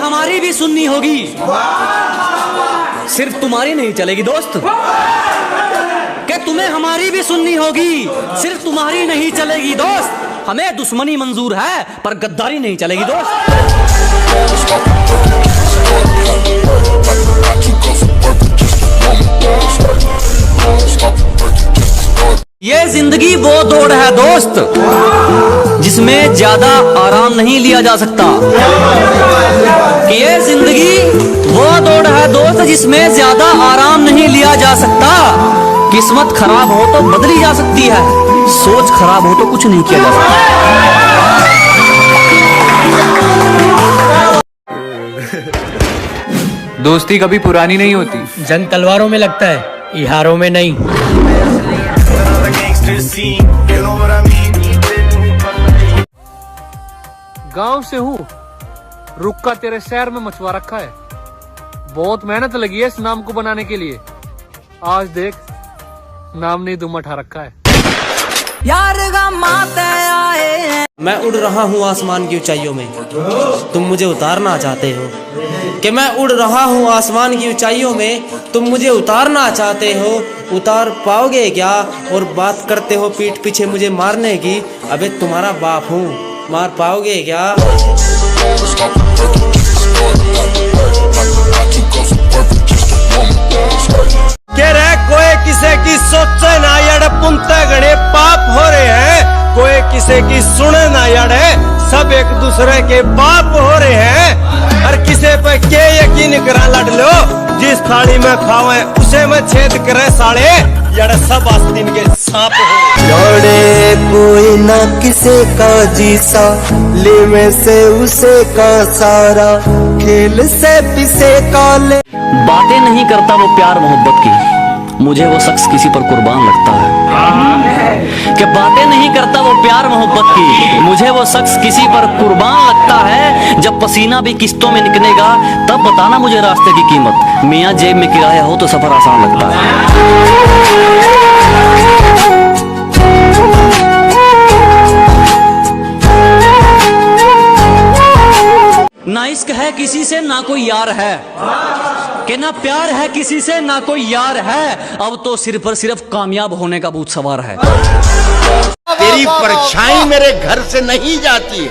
हमारी भी सुननी होगी, सिर्फ तुम्हारी नहीं चलेगी दोस्त। कि तुम्हें हमारी भी सुननी होगी, सिर्फ तुम्हारी नहीं चलेगी दोस्त। हमें दुश्मनी मंजूर है पर गद्दारी नहीं चलेगी दोस्त। ये जिंदगी वो दौड़ है दोस्त जिसमें ज्यादा आराम नहीं लिया जा सकता। कि ये जिंदगी वो दौड़ है दोस्त जिसमें ज्यादा आराम नहीं लिया जा सकता। किस्मत खराब हो तो बदली जा सकती है, सोच खराब हो तो कुछ नहीं किया जा सकता। दोस्ती कभी पुरानी नहीं होती, जंग तलवारों में लगता है, इहारों में नहीं। गांव से हूँ, रुक का तेरे शहर में मचवा रखा है। बहुत मेहनत लगी है इस नाम को बनाने के लिए। आज देख, नाम नहीं दुम उठा रखा है। यार मैं उड़ रहा हूँ आसमान की ऊंचाइयों में, तुम मुझे उतारना चाहते हो। कि मैं उड़ रहा हूँ आसमान की ऊंचाइयों में, तुम मुझे उतारना चाहते हो। उतार पाओगे क्या? और बात करते हो पीठ पीछे मुझे मारने की। अबे तुम्हारा बाप हूँ, मार पाओगे क्या? कह रहे कोई किसी की सोचे ना यड़ पुनते गणे पाप हो रहे हैं। कोई किसी की सुने ना यड़े, सब एक दूसरे के बाप हो रहे हैं। और किसी पे के यकीन करा लड़ लो, जिस थाली में खावे उसे में छेद करे साले। यड़ सब आस्तीन के सांप हो लौड़े कोई ना किसे का जीसा, ले में से उसे का सारा, खेल से पिसे काले। बातें नहीं करता वो प्यार मोहब्बत की, मुझे वो शख्स किसी पर कुर्बान लगता है। कि बातें नहीं करता वो प्यार मोहब्बत की, मुझे वो शख्स किसी पर कुर्बान लगता है। जब पसीना भी किस्तों में निकलेगा तब बताना मुझे रास्ते की कीमत। मियाँ जेब में किराया हो तो सफर आसान लगता है। ना इश्क है किसी से ना कोई यार है, कि ना प्यार है किसी से ना कोई यार है। अब तो सिर्फ और सिर्फ कामयाब होने का भूत सवार है। तेरी परछाई मेरे घर से नहीं जाती है,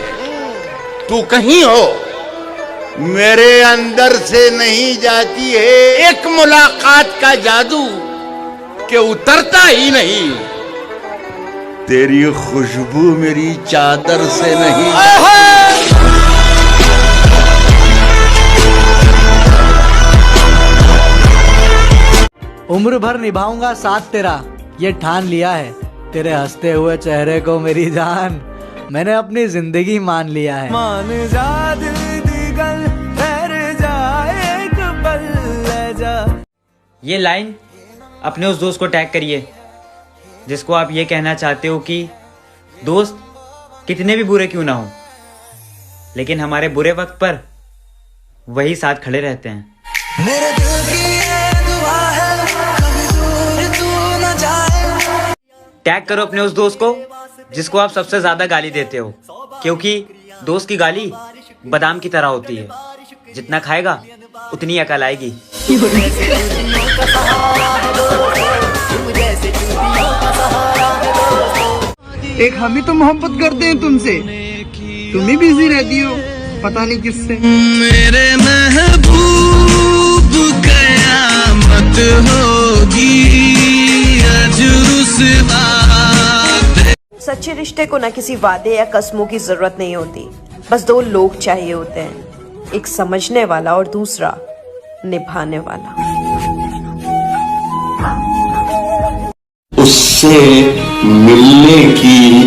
तू कहीं हो मेरे अंदर से नहीं जाती है। एक मुलाकात का जादू के उतरता ही नहीं, तेरी खुशबू मेरी चादर से नहीं। उम्र भर निभाऊंगा साथ तेरा, ये ठान लिया है। तेरे हंसते हुए चेहरे को मेरी जान, मैंने अपनी जिंदगी मान लिया है। मान जा दिल दिगल, ठहर जा एक पल ले जा। ये लाइन अपने उस दोस्त को टैग करिए जिसको आप ये कहना चाहते हो कि दोस्त कितने भी बुरे क्यों ना हो, लेकिन हमारे बुरे वक्त पर वही साथ खड़े रहते हैं। मेरे दिल की ये दुआ है, कभी दूर तू न जाए। टैग करो अपने उस दोस्त को जिसको आप सबसे ज्यादा गाली देते हो, क्योंकि दोस्त की गाली बादाम की तरह होती है, जितना खाएगा उतनी अकल आएगी। एक हम ही तो मोहब्बत करते हैं तुमसे, तुम ही बिजी रहती हो पता नहीं किससे। मेरे महबूब कयामत होगी सच्चे रिश्ते को न किसी वादे या कस्मों की जरूरत नहीं होती, बस दो लोग चाहिए होते हैं, एक समझने वाला और दूसरा निभाने वाला। उससे मिलने की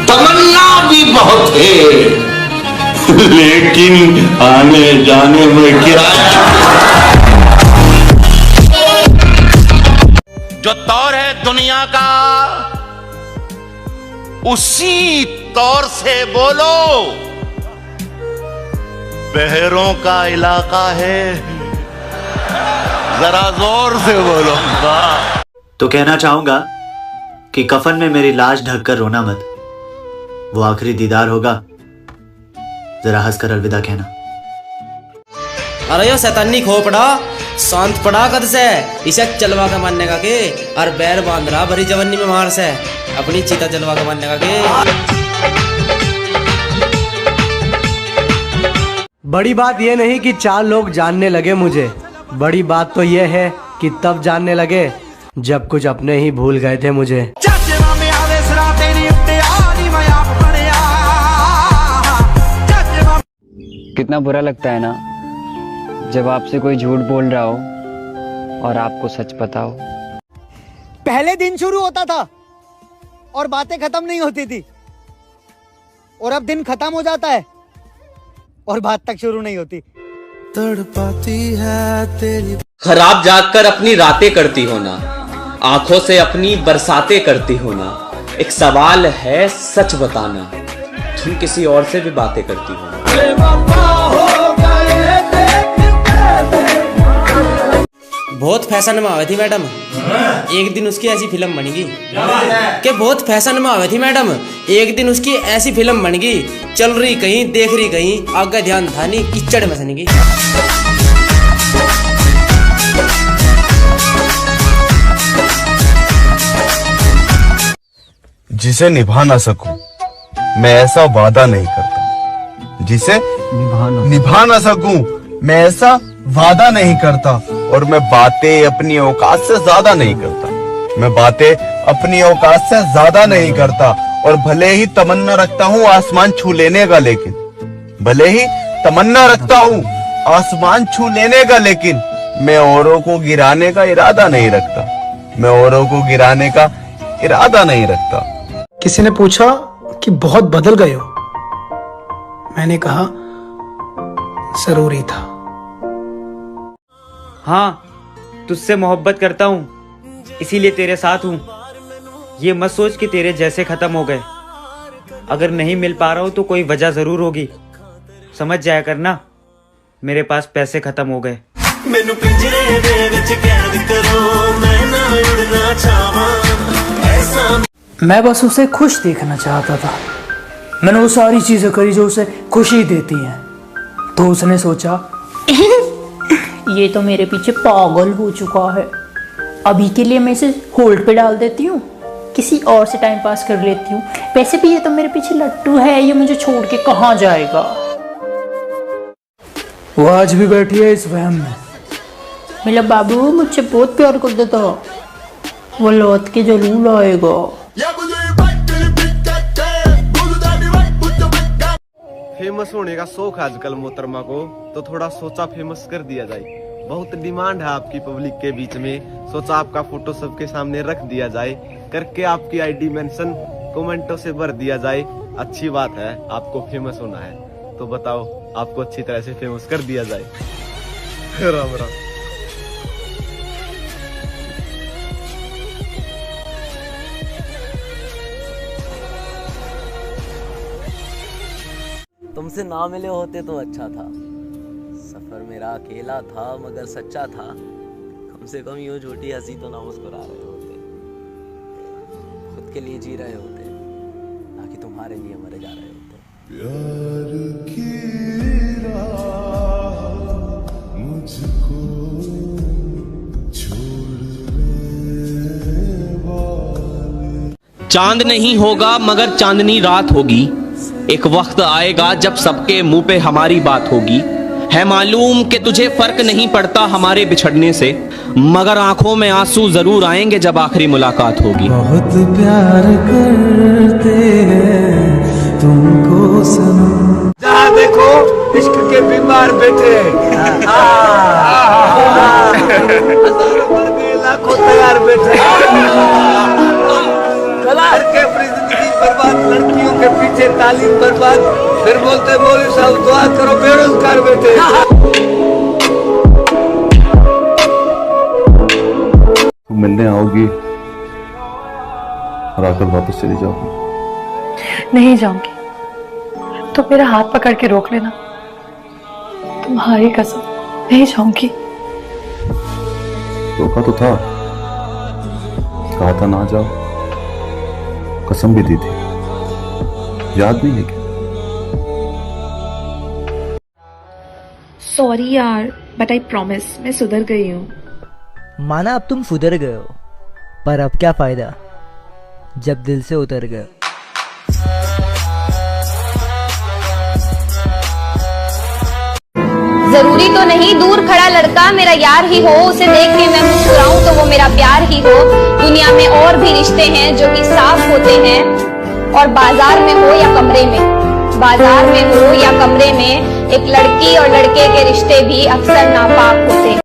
तमन्ना भी बहुत है, लेकिन आने जाने में किराया। जो तौर है दुनिया का उसी तौर से बोलो, बहरों का इलाका है, जरा जोर से बोलो। तो कहना चाहूंगा कि कफन में मेरी लाश ढककर रोना मत, वो आखिरी दीदार होगा, जरा हंसकर अलविदा कहना। अरे यो शैतानी खोपड़ा शांत पड़ा कद से इसे चलवा के मारने का के और बैर बांध रहा भरी जवानी में मार से अपनी चीता चलवा के मारने का के। बड़ी बात ये नहीं कि 4 लोग जानने लगे मुझे, बड़ी बात तो ये है कि तब जानने लगे जब कुछ अपने ही भूल गए थे मुझे। कितना बुरा लगता है ना जब आपसे कोई झूठ बोल रहा हो और आपको सच पता हो। पहले दिन शुरू होता था और बातें खत्म नहीं होती थी, और अब दिन खत्म हो जाता है और बात तक शुरू नहीं होती। तड़पाती है तेरी खराब जागकर अपनी रातें करती हो ना, आंखों से अपनी बरसातें करती हो ना। एक सवाल है सच बताना, तुम किसी और से भी बातें करती हो ना। बहुत फैशन में आवे थी मैडम, एक दिन उसकी ऐसी फिल्म बनेगी कि बहुत फैशन में आवे थी मैडम, एक दिन उसकी ऐसी फिल्म बनेगी। चल रही कहीं देख रही कहीं, आगे ध्यान था नहीं कीचड़ में सनेगी। जिसे निभा ना सकूं मैं ऐसा वादा नहीं करता, जिसे निभा ना सकूं मैं ऐसा वादा नहीं करता। और मैं बातें अपनी औकात से ज्यादा नहीं करता, मैं बातें अपनी औकात से ज्यादा नहीं करता। और भले ही तमन्ना रखता हूँ आसमान छू लेने का, लेकिन भले ही तमन्ना रखता हूँ आसमान छू लेने का, लेकिन मैं औरों को गिराने का इरादा नहीं रखता, मैं औरों को गिराने का इरादा नहीं रखता। किसी ने पूछा कि बहुत बदल गए हो, मैंने कहा जरूरी था। हाँ, तुझसे मोहब्बत करता हूँ इसीलिए तेरे साथ हूँ। ये मत सोच कि तेरे जैसे खत्म हो गए, अगर नहीं मिल पा रहा हो तो कोई वजह जरूर होगी। समझ जाया करना मेरे पास पैसे खत्म हो गए। मैनू पिंजरे दे विच कैद करो, मैं ना उड़ना चाहां ऐसा। मैं बस उसे खुश देखना चाहता था। मैंने वो सारी चीजें करी जो उसे खुशी देती हैं। तो उसने सोचा ये तो मेरे पीछे पागल हो चुका है, अभी के लिए मैं इसे होल्ड पे डाल देती हूँ, किसी और से टाइम पास कर लेती हूँ। वैसे भी ये तो मेरे पीछे लट्टू है, ये मुझे छोड़ के कहाँ जाएगा। वो आज भी बैठी है इस वहम में। मेरा बाबू मुझसे बहुत प्यार कर देता, वो लौट के जरूर आएगा। फेमस होने का शौक है आजकल मोहतरमा को, तो थोड़ा सोचा फेमस कर दिया जाए। बहुत डिमांड है आपकी पब्लिक के बीच में, सोचा आपका फोटो सबके सामने रख दिया जाए, करके आपकी आईडी मेंशन कमेंटों से भर दिया जाए। अच्छी बात है, आपको फेमस होना है तो बताओ, आपको अच्छी तरह से फेमस कर दिया जाए। राम राम। तुमसे ना मिले होते तो अच्छा था। सफर मेरा अकेला था मगर सच्चा था। कम से कम यूं झूठी हंसी तो ना मुस्कुरा रहे होते, खुद के लिए जी रहे होते, ना कि तुम्हारे लिए मरे जा रहे होते। प्यार की राह मुझको चांद नहीं होगा मगर चांदनी रात होगी। एक वक्त आएगा जब सबके मुंह पे हमारी बात होगी। है मालूम कि तुझे फर्क नहीं पड़ता हमारे बिछड़ने से, मगर आंखों में आंसू जरूर आएंगे जब आखिरी मुलाकात होगी। बहुत प्यार करते हैं तुमको सनम। जहाँ देखो इश्क के बीमार बैठे, हजारों मर्दे लाखों तैयार बैठे, करके अपनी जिंदगी बर्बाद, लड़कियों के पीछे तालीम बर्बाद, फिर बोलते मौलवी साहब दुआ करो बेरोजगार बैठे। तुम मिलने आओगी और आकर वापस चली जाओगी? नहीं जाऊंगी, तो मेरा हाथ पकड़ के रोक लेना, तुम्हारी कसम नहीं जाऊंगी। रोका तो था, कहा था ना जाओ, कसम भी दी थी, याद नहीं है क्या? सॉरी यार, बट आई प्रॉमिस मैं सुधर गई हूँ। माना अब तुम सुधर गए हो, पर अब क्या फायदा जब दिल से उतर गए। जरूरी तो नहीं दूर खड़ा लड़का मेरा यार ही हो, उसे देख के मैं मुस्कुराऊं तो वो मेरा प्यार ही हो। दुनिया में और भी रिश्ते हैं जो कि साफ होते हैं, और बाजार में हो या कमरे में, बाजार में हो या कमरे में, एक लड़की और लड़के के रिश्ते भी अक्सर नापाक होते हैं।